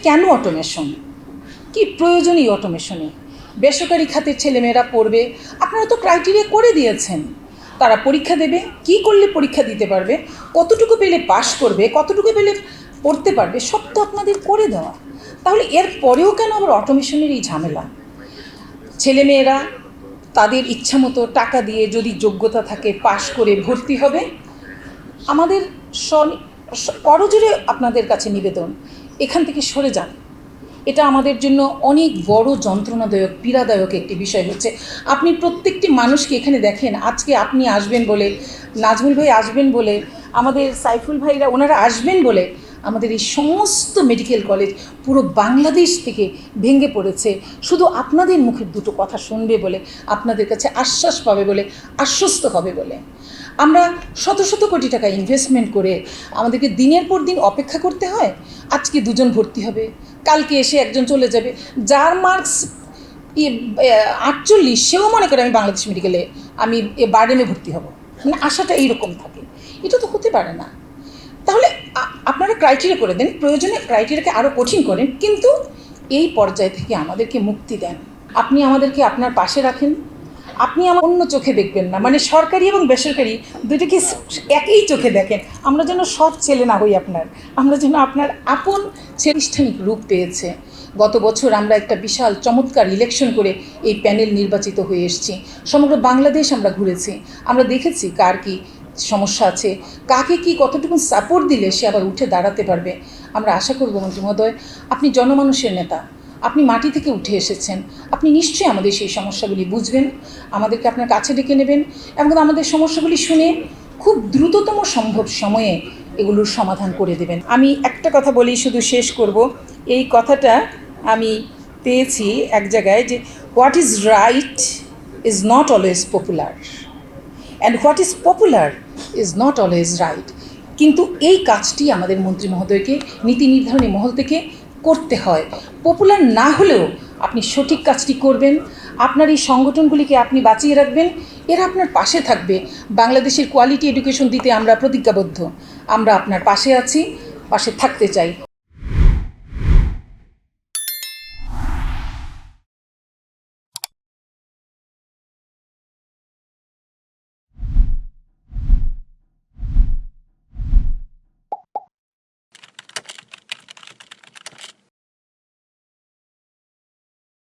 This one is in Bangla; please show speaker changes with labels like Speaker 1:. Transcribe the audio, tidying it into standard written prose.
Speaker 1: কেন অটোমেশন, কি প্রয়োজনই অটোমেশনে? বেসরকারি খাতের ছেলেমেয়েরা পড়বে, আপনারা তো ক্রাইটেরিয়া করে দিয়েছেন। তারা পরীক্ষা দেবে, কি করলে পরীক্ষা দিতে পারবে, কতটুকু পেলে পাশ করবে, কতটুকু পেলে পড়তে পারবে, সব তো আপনাদের করে দেওয়া। তাহলে এর পরেও কেন আবার অটোমেশনের এই ঝামেলা? ছেলেমেয়েরা তাদের ইচ্ছামতো টাকা দিয়ে যদি যোগ্যতা থাকে পাশ করে ভর্তি হবে। আমাদের করজোরে আপনাদের কাছে নিবেদন, এখান থেকে সরে যান। এটা আমাদের জন্য অনেক বড় যন্ত্রণাদায়ক, পীড়াদায়ক একটি বিষয় হচ্ছে। আপনি প্রত্যেকটি মানুষকে এখানে দেখেন, আজকে আপনি আসবেন বলে, নাজমুল ভাই আসবেন বলে, আমাদের সাইফুল ভাইরা ওনারা আসবেন বলে আমাদের এই সমস্ত মেডিকেল কলেজ পুরো বাংলাদেশ থেকে ভেঙে পড়েছে, শুধু আপনাদের মুখের দুটো কথা শুনবে বলে, আপনাদের কাছে আশ্বাস পাবে বলে, আশ্বস্ত হবে বলে। আমরা শত শত কোটি টাকা ইনভেস্টমেন্ট করে আমাদেরকে দিনের পর দিন অপেক্ষা করতে হয়। আজকে দুজন ভর্তি হবে, কালকে এসে একজন চলে যাবে। যার মার্কস 48, সেও মনে করে আমি বাংলাদেশ মেডিকেলে আমি বারডেমে ভর্তি হব, মানে আশাটা এইরকম থাকে। এটা তো হতে পারে না। তাহলে আপনারা ক্রাইটেরিয়া করে দেন, প্রয়োজনে ক্রাইটেরিয়াকে আরও কঠিন করেন, কিন্তু এই পর্যায় থেকে আমাদেরকে মুক্তি দেন। আপনি আমাদেরকে আপনার পাশে রাখেন, আপনি আমার অন্য চোখে দেখবেন না, মানে সরকারি এবং বেসরকারি দুটোকে একই চোখে দেখেন। আমরা যেন সব ছেলে না হই আপনার, আমরা যেন আপনার আপন প্রাতিষ্ঠানিক রূপ পেয়েছে। গত বছর আমরা একটা বিশাল চমৎকার ইলেকশন করে এই প্যানেল নির্বাচিত হয়ে এসেছি। সমগ্র বাংলাদেশ আমরা ঘুরেছি, আমরা দেখেছি কার কী সমস্যা আছে, কাকে কি কতটুকু সাপোর্ট দিলে সে আবার উঠে দাঁড়াতে পারবে। আমরা আশা করব মন্ত্রী মহোদয়, আপনি জনমানুষের নেতা, আপনি মাটি থেকে উঠে এসেছেন, আপনি নিশ্চয়ই আমাদের সেই সমস্যাগুলি বুঝবেন, আমাদেরকে আপনার কাছে ডেকে নেবেন এবং আমাদের সমস্যাগুলি শুনে খুব দ্রুততম সম্ভব সময়ে এগুলোর সমাধান করে দেবেন। আমি একটা কথা বলি, শুধু শেষ করব। এই কথাটা আমি পেয়েছি এক জায়গায়, যে what is right is not always popular and what is popular is not always right. কিন্তু এই কাজটি আমাদের মন্ত্রী মহোদয়কে নীতি নির্ধারণী মহল থেকে করতে হয়। পপুলার না হলেও আপনি সঠিক কাজটি করবেন, আপনার এই সংগঠনগুলিকে আপনি বাঁচিয়ে রাখবেন, এরা আপনার পাশে থাকবে। বাংলাদেশের কোয়ালিটি এডুকেশন দিতে আমরা প্রতিজ্ঞাবদ্ধ, আমরা আপনার পাশে আছি, পাশে থাকতে চাই।